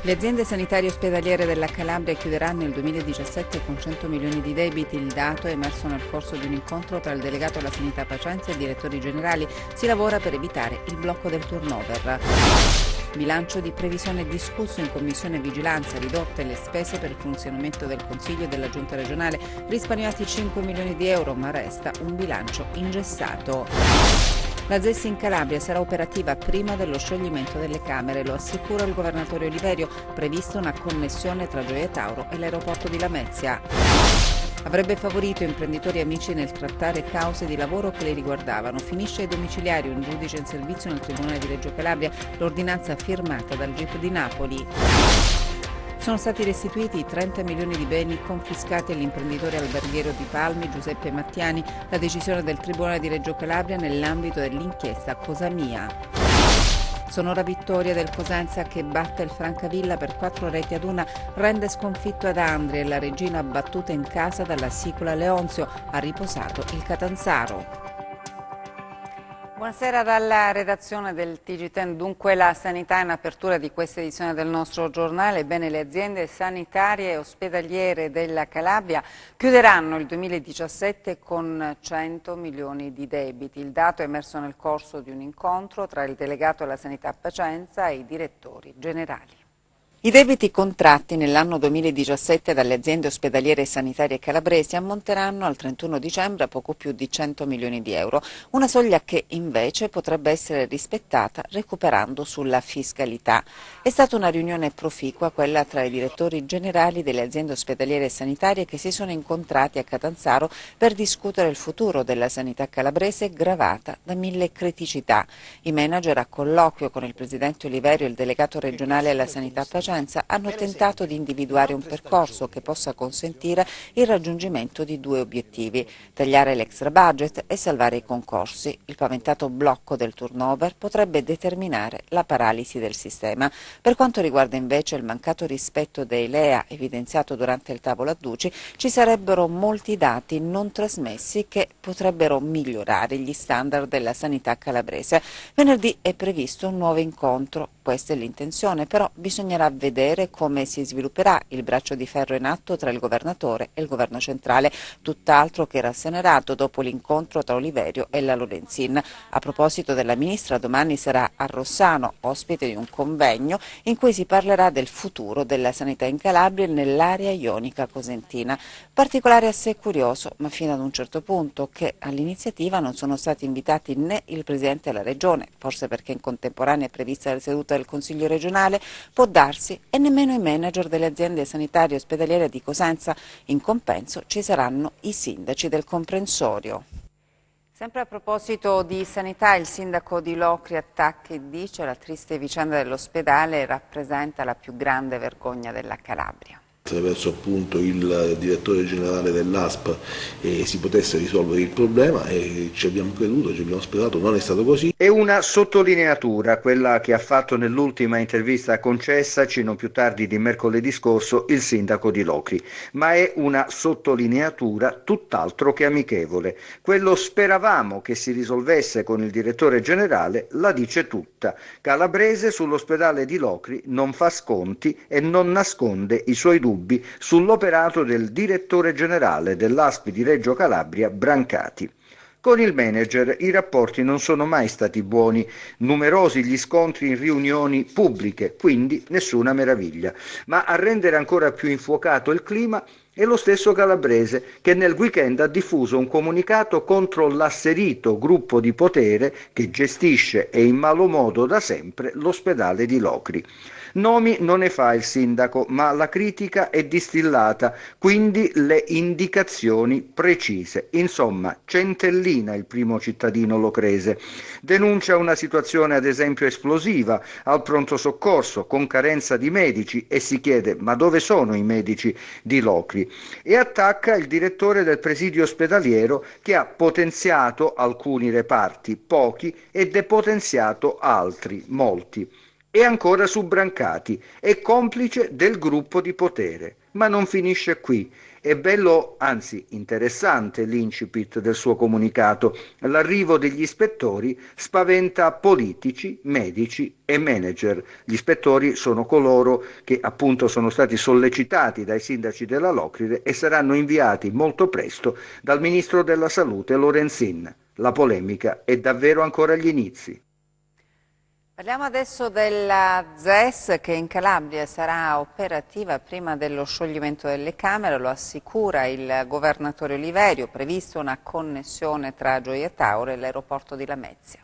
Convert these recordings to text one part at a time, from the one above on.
Le aziende sanitarie ospedaliere della Calabria chiuderanno il 2017 con 100 milioni di debiti. Il dato è emerso nel corso di un incontro tra il delegato alla sanità Pacienza e i direttori generali. Si lavora per evitare il blocco del turnover. Bilancio di previsione discusso in Commissione Vigilanza, ridotte le spese per il funzionamento del Consiglio e della Giunta regionale, risparmiati 5 milioni di euro, ma resta un bilancio ingessato. La ZES in Calabria sarà operativa prima dello scioglimento delle Camere, lo assicura il governatore Oliverio, prevista una connessione tra Gioia Tauro e l'aeroporto di Lamezia. Avrebbe favorito imprenditori e amici nel trattare cause di lavoro che le riguardavano. Finisce ai domiciliari un giudice in servizio nel Tribunale di Reggio Calabria, l'ordinanza firmata dal GIP di Napoli. Sono stati restituiti i 30 milioni di beni confiscati all'imprenditore alberghiero di Palmi Giuseppe Mattiani, la decisione del Tribunale di Reggio Calabria nell'ambito dell'inchiesta Cosa Mia. Sonora vittoria del Cosenza che batte il Francavilla per 4-1, rende sconfitto ad Andria e la Regina battuta in casa dalla Sicula Leonzio, ha riposato il Catanzaro. Buonasera dalla redazione del TG10. Dunque la sanità in apertura di questa edizione del nostro giornale. Ebbene, le aziende sanitarie e ospedaliere della Calabria chiuderanno il 2017 con 100 milioni di debiti. Il dato è emerso nel corso di un incontro tra il delegato alla sanità Pacienza e i direttori generali. I debiti contratti nell'anno 2017 dalle aziende ospedaliere e sanitarie calabresi ammonteranno al 31 dicembre a poco più di 100 milioni di euro, una soglia che invece potrebbe essere rispettata recuperando sulla fiscalità. È stata una riunione proficua quella tra i direttori generali delle aziende ospedaliere e sanitarie che si sono incontrati a Catanzaro per discutere il futuro della sanità calabrese gravata da 1000 criticità. I manager a colloquio con il presidente Oliverio e il delegato regionale alla sanità Pacienza hanno tentato di individuare un percorso che possa consentire il raggiungimento di due obiettivi: tagliare l'extra budget e salvare i concorsi. Il paventato blocco del turnover potrebbe determinare la paralisi del sistema. Per quanto riguarda invece il mancato rispetto dei LEA evidenziato durante il tavolo a Duci, ci sarebbero molti dati non trasmessi che potrebbero migliorare gli standard della sanità calabrese. Venerdì è previsto un nuovo incontro. Questa è l'intenzione, però bisognerà vedere come si svilupperà il braccio di ferro in atto tra il governatore e il governo centrale, tutt'altro che rassenerato dopo l'incontro tra Oliverio e la Lorenzin. A proposito della ministra, domani sarà a Rossano, ospite di un convegno in cui si parlerà del futuro della sanità in Calabria e nell'area ionica cosentina. Particolare assai curioso, ma fino ad un certo punto, che all'iniziativa non sono stati invitati né il Presidente della Regione, forse perché in contemporanea è prevista la seduta del Consiglio regionale, può darsi, e nemmeno i manager delle aziende sanitarie ospedaliere di Cosenza. In compenso ci saranno i sindaci del comprensorio. Sempre a proposito di sanità, il sindaco di Locri attacca e dice: la triste vicenda dell'ospedale rappresenta la più grande vergogna della Calabria. Attraverso appunto il direttore generale dell'ASP si potesse risolvere il problema, e ci abbiamo creduto, ci abbiamo sperato, non è stato così. È una sottolineatura quella che ha fatto nell'ultima intervista concessaci non più tardi di mercoledì scorso il sindaco di Locri, ma è una sottolineatura tutt'altro che amichevole. Quello speravamo che si risolvesse con il direttore generale la dice tutta. Calabrese sull'ospedale di Locri non fa sconti e non nasconde i suoi dubbi sull'operato del direttore generale dell'ASP di Reggio Calabria, Brancati. Con il manager i rapporti non sono mai stati buoni, numerosi gli scontri in riunioni pubbliche, quindi nessuna meraviglia. Ma a rendere ancora più infuocato il clima è lo stesso Calabrese che nel weekend ha diffuso un comunicato contro l'asserito gruppo di potere che gestisce e in malo modo da sempre l'ospedale di Locri. Nomi non ne fa il sindaco, ma la critica è distillata, quindi le indicazioni precise. Insomma, centellina il primo cittadino locrese. Denuncia una situazione ad esempio esplosiva al pronto soccorso con carenza di medici e si chiede: ma dove sono i medici di Locri? E attacca il direttore del presidio ospedaliero che ha potenziato alcuni reparti, pochi, e depotenziato altri, molti. E ancora su Brancati, è complice del gruppo di potere. Ma non finisce qui. È bello, anzi interessante, l'incipit del suo comunicato. L'arrivo degli ispettori spaventa politici, medici e manager. Gli ispettori sono coloro che appunto sono stati sollecitati dai sindaci della Locride e saranno inviati molto presto dal ministro della Salute Lorenzin. La polemica è davvero ancora agli inizi. Parliamo adesso della ZES che in Calabria sarà operativa prima dello scioglimento delle Camere, lo assicura il governatore Oliverio, previsto una connessione tra Gioia Tauro e l'aeroporto di Lamezia.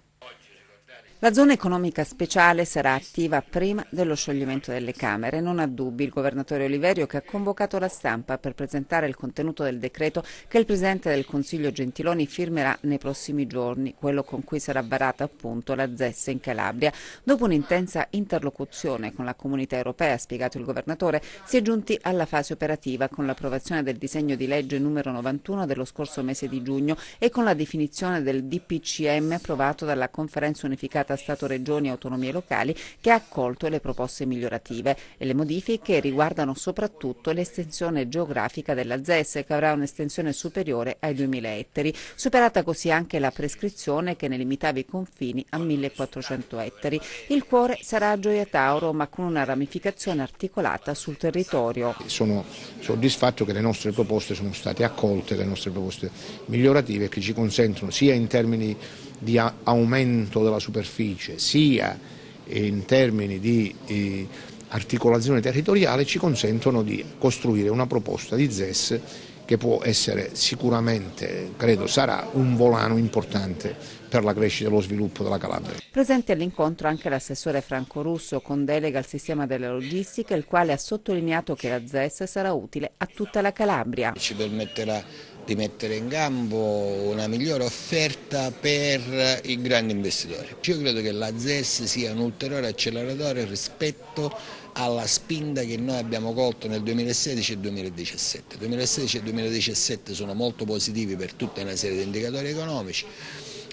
La zona economica speciale sarà attiva prima dello scioglimento delle Camere, non ha dubbi il governatore Oliverio che ha convocato la stampa per presentare il contenuto del decreto che il Presidente del Consiglio Gentiloni firmerà nei prossimi giorni, quello con cui sarà varata appunto la ZES in Calabria. Dopo un'intensa interlocuzione con la Comunità Europea, ha spiegato il governatore, si è giunti alla fase operativa con l'approvazione del disegno di legge numero 91 dello scorso mese di giugno e con la definizione del DPCM approvato dalla Conferenza Unificata Stato-Regioni e Autonomie Locali che ha accolto le proposte migliorative e le modifiche riguardano soprattutto l'estensione geografica della ZES che avrà un'estensione superiore ai 2000 ettari, superata così anche la prescrizione che ne limitava i confini a 1400 ettari. Il cuore sarà a Gioia Tauro ma con una ramificazione articolata sul territorio. Sono soddisfatto che le nostre proposte sono state accolte, le nostre proposte migliorative che ci consentono sia in termini di aumento della superficie sia in termini di articolazione territoriale ci consentono di costruire una proposta di ZES che può essere sicuramente, credo, sarà un volano importante per la crescita e lo sviluppo della Calabria. Presente all'incontro anche l'assessore Franco Russo con delega al sistema della logistica, il quale ha sottolineato che la ZES sarà utile a tutta la Calabria. Ci permetterà di mettere in campo una migliore offerta per i grandi investitori. Io credo che la ZES sia un ulteriore acceleratore rispetto alla spinta che noi abbiamo colto nel 2016 e 2017. 2016 e 2017 sono molto positivi per tutta una serie di indicatori economici,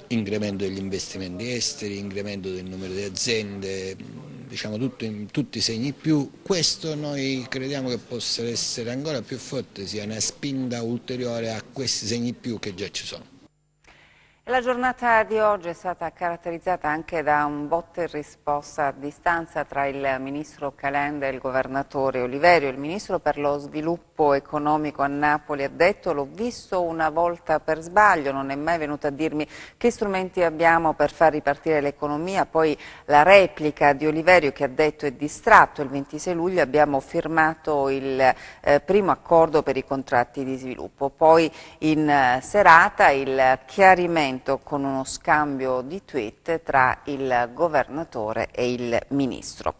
incremento degli investimenti esteri, incremento del numero di aziende, diciamo tutti i segni più. Questo noi crediamo che possa essere ancora più forte, sia una spinta ulteriore a questi segni più che già ci sono. La giornata di oggi è stata caratterizzata anche da un botta e risposta a distanza tra il ministro Calenda e il governatore Oliverio. Il ministro per lo sviluppo economico a Napoli ha detto: l'ho visto una volta per sbaglio, non è mai venuto a dirmi che strumenti abbiamo per far ripartire l'economia. Poi la replica di Oliverio che ha detto: è distratto, il 26 luglio abbiamo firmato il primo accordo per i contratti di sviluppo. Poi in serata il chiarimento con uno scambio di tweet tra il governatore e il ministro.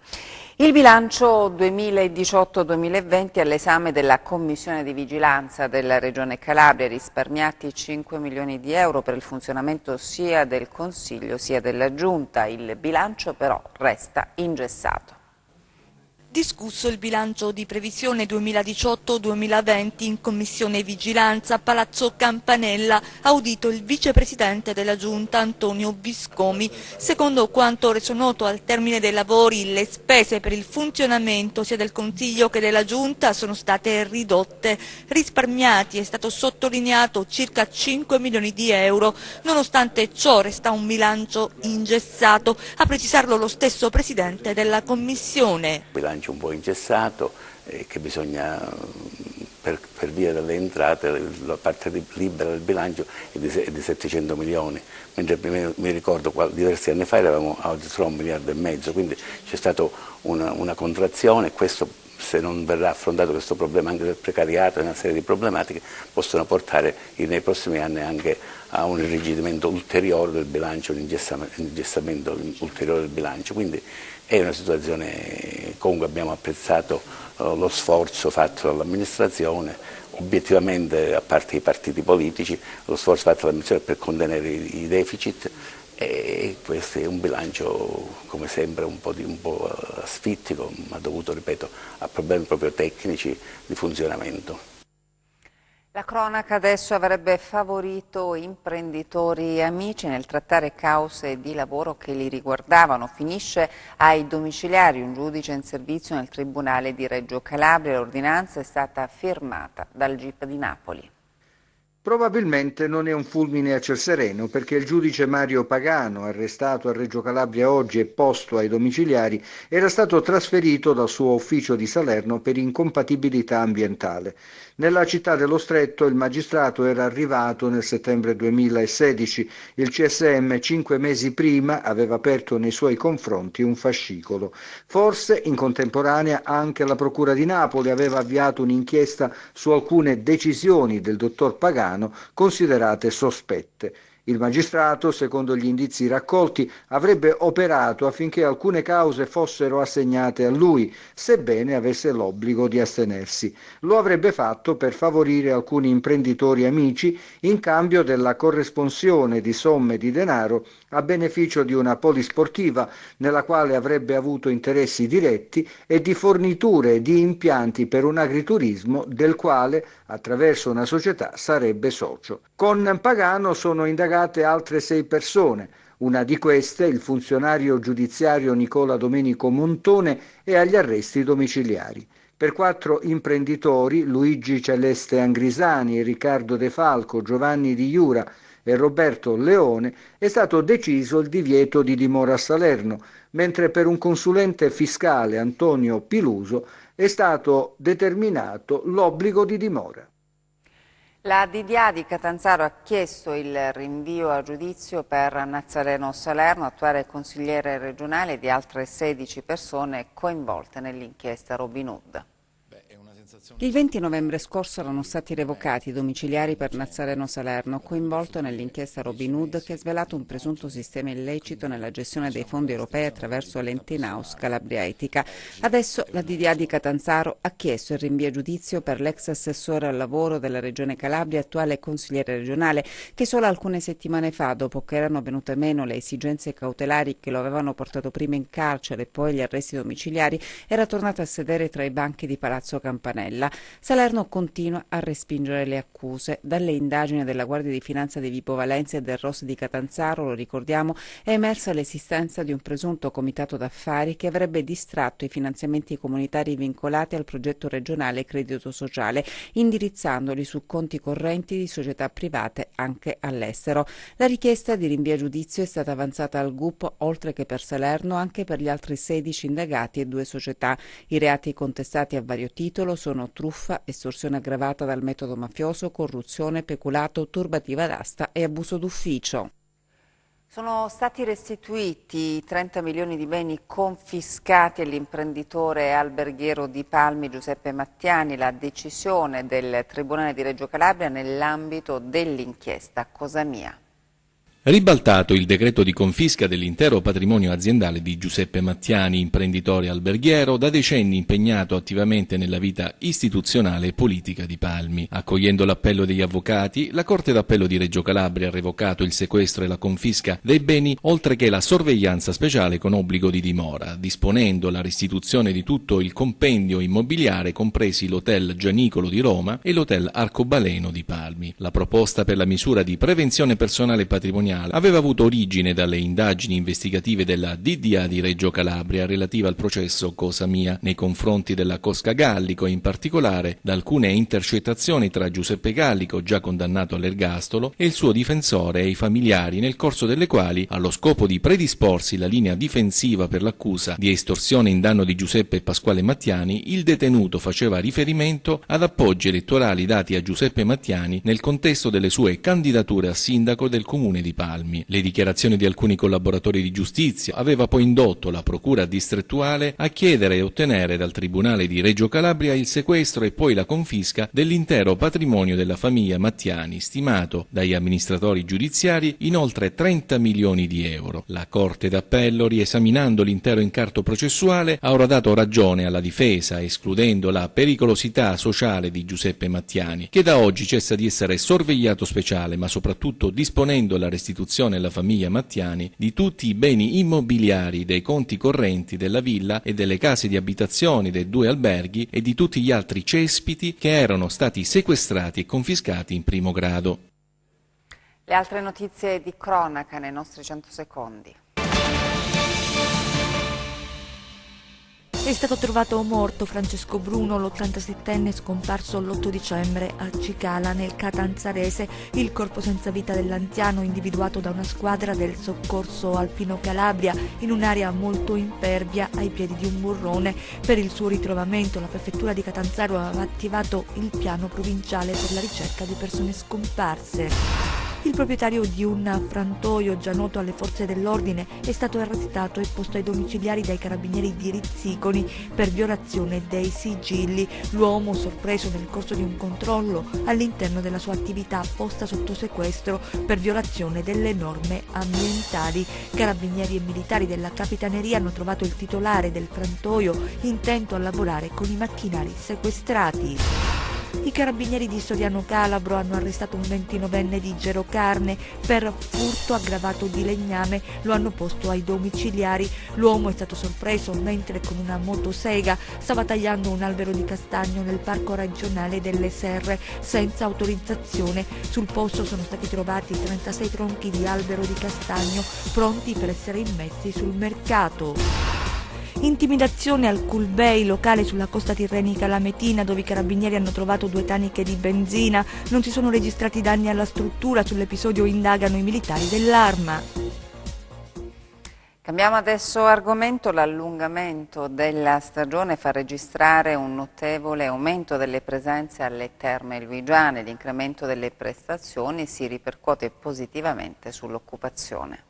Il bilancio 2018-2020 è all'esame della Commissione di Vigilanza della Regione Calabria, risparmiati 5 milioni di euro per il funzionamento sia del Consiglio sia della Giunta. Il bilancio però resta ingessato. Discusso il bilancio di previsione 2018-2020 in Commissione Vigilanza a Palazzo Campanella, audito il vicepresidente della Giunta Antonio Viscomi. Secondo quanto reso noto al termine dei lavori, le spese per il funzionamento sia del Consiglio che della Giunta sono state ridotte. Risparmiati, è stato sottolineato, circa 5 milioni di euro. Nonostante ciò resta un bilancio ingessato, a precisarlo lo stesso presidente della Commissione. Bilancio un po' ingessato che bisogna per via delle entrate, la parte libera del bilancio è di 700 milioni, mentre mi ricordo diversi anni fa eravamo addirittura 1,5 miliardi, quindi c'è stata una contrazione e questo, se non verrà affrontato questo problema anche del precariato e una serie di problematiche, possono portare nei prossimi anni anche a un irrigidimento ulteriore del bilancio, un ingessamento ulteriore del bilancio. Quindi è una situazione, comunque abbiamo apprezzato lo sforzo fatto dall'amministrazione, obiettivamente a parte i partiti politici, lo sforzo fatto dall'amministrazione per contenere i deficit e questo è un bilancio come sempre un po' asfittico, ma dovuto, ripeto, a problemi proprio tecnici di funzionamento. La cronaca adesso avrebbe favorito imprenditori e amici nel trattare cause di lavoro che li riguardavano. Finisce ai domiciliari un giudice in servizio nel Tribunale di Reggio Calabria. L'ordinanza è stata firmata dal GIP di Napoli. Probabilmente non è un fulmine a ciel sereno, perché il giudice Mario Pagano, arrestato a Reggio Calabria oggi e posto ai domiciliari, era stato trasferito dal suo ufficio di Salerno per incompatibilità ambientale. Nella città dello Stretto il magistrato era arrivato nel settembre 2016. Il CSM 5 mesi prima aveva aperto nei suoi confronti un fascicolo. Forse in contemporanea anche la Procura di Napoli aveva avviato un'inchiesta su alcune decisioni del dottor Pagano considerate sospette. Il magistrato, secondo gli indizi raccolti, avrebbe operato affinché alcune cause fossero assegnate a lui, sebbene avesse l'obbligo di astenersi. Lo avrebbe fatto per favorire alcuni imprenditori amici in cambio della corresponsione di somme di denaro a beneficio di una polisportiva nella quale avrebbe avuto interessi diretti e di forniture di impianti per un agriturismo del quale, attraverso una società, sarebbe socio. Con Pagano sono indagate altre 6 persone. Una di queste, il funzionario giudiziario Nicola Domenico Montone, è agli arresti domiciliari. Per 4 imprenditori, Luigi Celeste Angrisani, Riccardo De Falco, Giovanni Di Iura e Roberto Leone, è stato deciso il divieto di dimora a Salerno, mentre per un consulente fiscale, Antonio Piluso, è stato determinato l'obbligo di dimora. La DDA di Catanzaro ha chiesto il rinvio a giudizio per Nazareno Salerno, attuale consigliere regionale, e di altre 16 persone coinvolte nell'inchiesta Robin Hood. Il 20 novembre scorso erano stati revocati i domiciliari per Nazareno Salerno, coinvolto nell'inchiesta Robin Hood che ha svelato un presunto sistema illecito nella gestione dei fondi europei attraverso l'ente in-house Calabria Etica. Adesso la DDA di Catanzaro ha chiesto il rinvio a giudizio per l'ex assessore al lavoro della Regione Calabria, attuale consigliere regionale, che solo alcune settimane fa, dopo che erano venute meno le esigenze cautelari che lo avevano portato prima in carcere e poi agli arresti domiciliari, era tornato a sedere tra i banchi di Palazzo Campanella. Salerno continua a respingere le accuse. Dalle indagini della Guardia di Finanza di Vibo Valentia e del ROS di Catanzaro, lo ricordiamo, è emersa l'esistenza di un presunto comitato d'affari che avrebbe distratto i finanziamenti comunitari vincolati al progetto regionale Credito Sociale, indirizzandoli su conti correnti di società private anche all'estero. La richiesta di rinvio a giudizio è stata avanzata al GUP, oltre che per Salerno, anche per gli altri 16 indagati e 2 società. I reati contestati a vario titolo sono truffa, estorsione aggravata dal metodo mafioso, corruzione, peculato, turbativa d'asta e abuso d'ufficio. Sono stati restituiti 30 milioni di beni confiscati all'imprenditore alberghiero di Palmi Giuseppe Mattiani. La decisione del Tribunale di Reggio Calabria nell'ambito dell'inchiesta Cosa Mia. Ribaltato il decreto di confisca dell'intero patrimonio aziendale di Giuseppe Mattiani, imprenditore alberghiero, da decenni impegnato attivamente nella vita istituzionale e politica di Palmi. Accogliendo l'appello degli avvocati, la Corte d'Appello di Reggio Calabria ha revocato il sequestro e la confisca dei beni, oltre che la sorveglianza speciale con obbligo di dimora, disponendo la restituzione di tutto il compendio immobiliare, compresi l'Hotel Gianicolo di Roma e l'Hotel Arcobaleno di Palmi. La proposta per la misura di prevenzione personale patrimoniale aveva avuto origine dalle indagini investigative della DDA di Reggio Calabria relativa al processo Cosa Mia nei confronti della Cosca Gallico e in particolare da alcune intercettazioni tra Giuseppe Gallico, già condannato all'ergastolo, e il suo difensore e i familiari, nel corso delle quali, allo scopo di predisporsi la linea difensiva per l'accusa di estorsione in danno di Giuseppe Pasquale Mattiani, il detenuto faceva riferimento ad appoggi elettorali dati a Giuseppe Mattiani nel contesto delle sue candidature a sindaco del comune di Palmi. Le dichiarazioni di alcuni collaboratori di giustizia aveva poi indotto la procura distrettuale a chiedere e ottenere dal Tribunale di Reggio Calabria il sequestro e poi la confisca dell'intero patrimonio della famiglia Mattiani, stimato dagli amministratori giudiziari in oltre 30 milioni di euro. La Corte d'Appello, riesaminando l'intero incarto processuale, ha ora dato ragione alla difesa, escludendo la pericolosità sociale di Giuseppe Mattiani, che da oggi cessa di essere sorvegliato speciale, ma soprattutto disponendo la restituzione all'istituzione e alla famiglia Mattiani di tutti i beni immobiliari, dei conti correnti della villa e delle case di abitazione dei 2 alberghi e di tutti gli altri cespiti che erano stati sequestrati e confiscati in primo grado. Le altre notizie di cronaca nei nostri 100 secondi. È stato trovato morto Francesco Bruno, l'87enne scomparso l'8 dicembre a Cicala, nel Catanzarese. Il corpo senza vita dell'anziano, individuato da una squadra del Soccorso Alpino Calabria in un'area molto impervia ai piedi di un burrone. Per il suo ritrovamento la prefettura di Catanzaro aveva attivato il piano provinciale per la ricerca di persone scomparse. Il proprietario di un frantoio già noto alle forze dell'ordine è stato arrestato e posto ai domiciliari dai carabinieri di Rizziconi per violazione dei sigilli. L'uomo, sorpreso nel corso di un controllo all'interno della sua attività posta sotto sequestro per violazione delle norme ambientali. Carabinieri e militari della Capitaneria hanno trovato il titolare del frantoio intento a lavorare con i macchinari sequestrati. I carabinieri di Soriano Calabro hanno arrestato un 29enne di Gerocarne per furto aggravato di legname, lo hanno posto ai domiciliari. L'uomo è stato sorpreso mentre con una motosega stava tagliando un albero di castagno nel parco regionale delle Serre senza autorizzazione. Sul posto sono stati trovati 36 tronchi di albero di castagno pronti per essere immessi sul mercato. Intimidazione al Cool Bay, locale sulla costa tirrenica lametina, dove i carabinieri hanno trovato 2 taniche di benzina. Non si sono registrati danni alla struttura, sull'episodio indagano i militari dell'Arma. Cambiamo adesso argomento. L'allungamento della stagione fa registrare un notevole aumento delle presenze alle Terme Luigiane. L'incremento delle prestazioni si ripercuote positivamente sull'occupazione.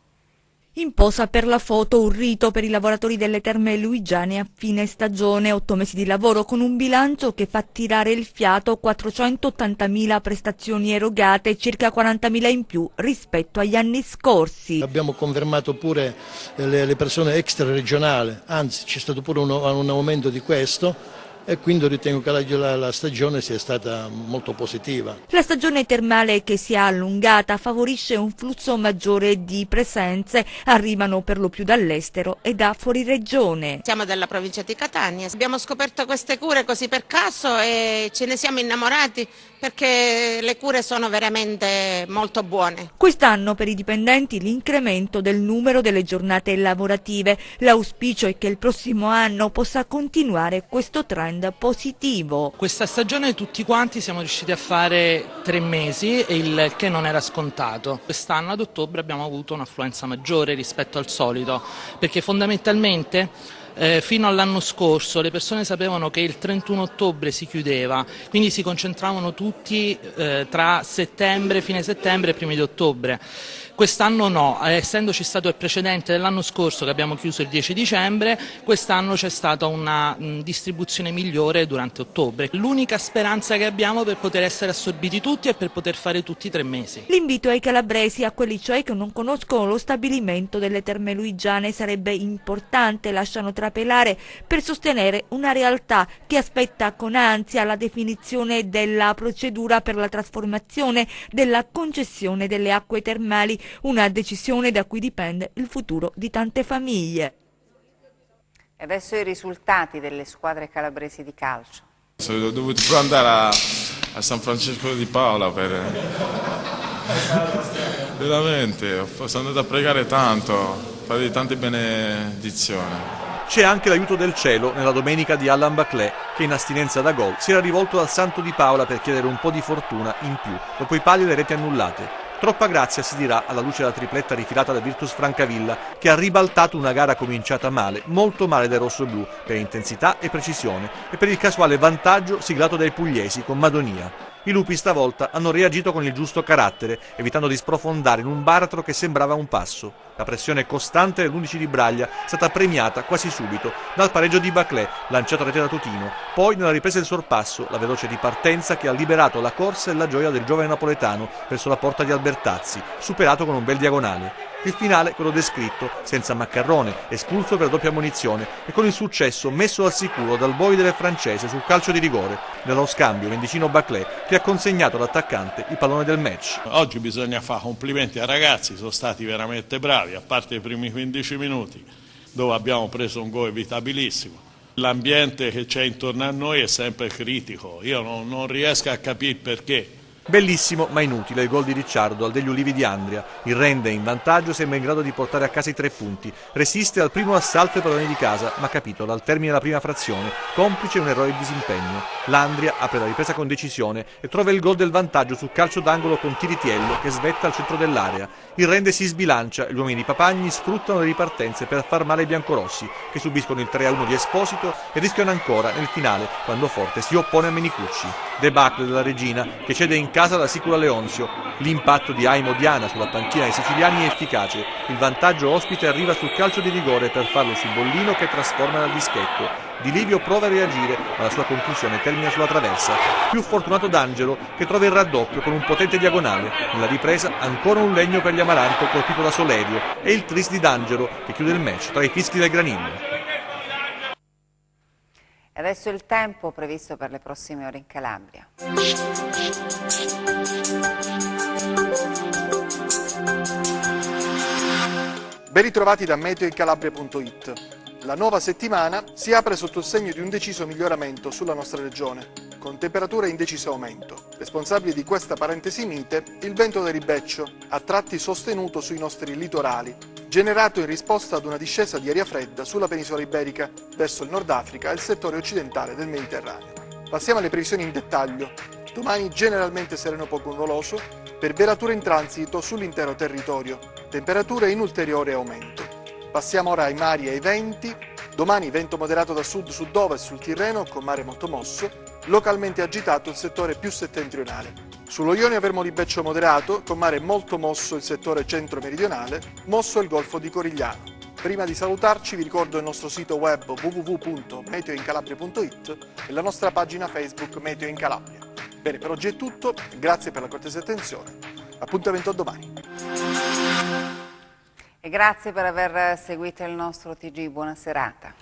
In posa per la foto un rito per i lavoratori delle Terme Luigiane a fine stagione, 8 mesi di lavoro con un bilancio che fa tirare il fiato, 480.000 prestazioni erogate, circa 40.000 in più rispetto agli anni scorsi. Abbiamo confermato pure le persone extraregionali, anzi c'è stato pure un aumento di questo. E quindi ritengo che la stagione sia stata molto positiva. La stagione termale che si è allungata favorisce un flusso maggiore di presenze, arrivano per lo più dall'estero e da fuori regione. Siamo della provincia di Catania, abbiamo scoperto queste cure così per caso e ce ne siamo innamorati perché le cure sono veramente molto buone. Quest'anno per i dipendenti l'incremento del numero delle giornate lavorative, l'auspicio è che il prossimo anno possa continuare questo trend positivo. Questa stagione tutti quanti siamo riusciti a fare 3 mesi, il che non era scontato. Quest'anno ad ottobre abbiamo avuto un'affluenza maggiore rispetto al solito, perché fondamentalmente fino all'anno scorso le persone sapevano che il 31 ottobre si chiudeva, quindi si concentravano tutti tra settembre, fine settembre e primi di ottobre. Quest'anno no, essendoci stato il precedente dell'anno scorso che abbiamo chiuso il 10 dicembre, quest'anno c'è stata una distribuzione migliore durante ottobre. L'unica speranza che abbiamo per poter essere assorbiti tutti e per poter fare tutti i 3 mesi. L'invito ai calabresi, a quelli cioè che non conoscono lo stabilimento delle Terme Luigiane, sarebbe importante, lasciano trapelare, per sostenere una realtà che aspetta con ansia la definizione della procedura per la trasformazione della concessione delle acque termali, una decisione da cui dipende il futuro di tante famiglie. E adesso i risultati delle squadre calabresi di calcio. Sono dovuto pure andare a San Francesco di Paola veramente, sono andato a pregare tanto, fare tante benedizioni. C'è anche l'aiuto del cielo nella domenica di Allan Baclé, che in astinenza da gol si era rivolto al Santo di Paola per chiedere un po' di fortuna in più, dopo i pali e le reti annullate. Troppa grazia si dirà alla luce della tripletta rifilata da Virtus Francavilla, che ha ribaltato una gara cominciata male, molto male dai rossoblù, per intensità e precisione, e per il casuale vantaggio siglato dai pugliesi con Madonia. I lupi stavolta hanno reagito con il giusto carattere, evitando di sprofondare in un baratro che sembrava un passo. La pressione costante dell'11 di Braglia è stata premiata quasi subito dal pareggio di Baclé, lanciato a rete da Tutino. Poi nella ripresa del sorpasso, la veloce ripartenza che ha liberato la corsa e la gioia del giovane napoletano verso la porta di Albertazzi, superato con un bel diagonale. Il finale, quello descritto, senza Maccarrone, espulso per doppia ammonizione e con il successo messo al sicuro dal boiler francese sul calcio di rigore, nello scambio Mendicino-Baclé, che ha consegnato all'attaccante il pallone del match. Oggi bisogna fare complimenti ai ragazzi, sono stati veramente bravi, a parte i primi 15 minuti, dove abbiamo preso un gol evitabilissimo. L'ambiente che c'è intorno a noi è sempre critico, io non riesco a capire perché. Bellissimo ma inutile il gol di Ricciardo al degli Ulivi di Andria. Il Rende in vantaggio sembra in grado di portare a casa i 3 punti. Resiste al primo assalto ai padroni di casa, ma capitolo al termine della prima frazione, complice un errore di disimpegno. L'Andria apre la ripresa con decisione e trova il gol del vantaggio sul calcio d'angolo con Tiritiello che svetta al centro dell'area. Il Rende si sbilancia e gli uomini di Papagni sfruttano le ripartenze per far male ai biancorossi, che subiscono il 3-1 di Esposito e rischiano ancora nel finale quando Forte si oppone a Menicucci. Debacle della Regina che cede in casa la Sicula Leonzio. L'impatto di Aimo Diana sulla panchina dei siciliani è efficace. Il vantaggio ospite arriva sul calcio di rigore per farlo su Bollino che trasforma dal dischetto. Di Livio prova a reagire, ma la sua conclusione termina sulla traversa. Più fortunato D'Angelo che trova il raddoppio con un potente diagonale. Nella ripresa ancora un legno per gli Amaranto colpito da Solerio e il tris di D'Angelo che chiude il match tra i fischi del Granillo. E adesso il tempo previsto per le prossime ore in Calabria. Ben ritrovati da meteoincalabria.it. La nuova settimana si apre sotto il segno di un deciso miglioramento sulla nostra regione, con temperature in deciso aumento. Responsabile di questa parentesi mite, il vento da ribeccio, a tratti sostenuto sui nostri litorali, generato in risposta ad una discesa di aria fredda sulla penisola iberica, verso il Nord Africa e il settore occidentale del Mediterraneo. Passiamo alle previsioni in dettaglio. Domani generalmente sereno poco nuvoloso, per velature in transito sull'intero territorio, temperature in ulteriore aumento. Passiamo ora ai mari e ai venti. Domani vento moderato da sud-sud-ovest sul Tirreno con mare molto mosso, localmente agitato il settore più settentrionale. Sullo Ionio avremo libeccio moderato con mare molto mosso il settore centro-meridionale, mosso il golfo di Corigliano. Prima di salutarci vi ricordo il nostro sito web www.meteoincalabria.it e la nostra pagina Facebook Meteo in Calabria. Bene, per oggi è tutto, grazie per la cortese attenzione, appuntamento a domani. E grazie per aver seguito il nostro TG, buona serata.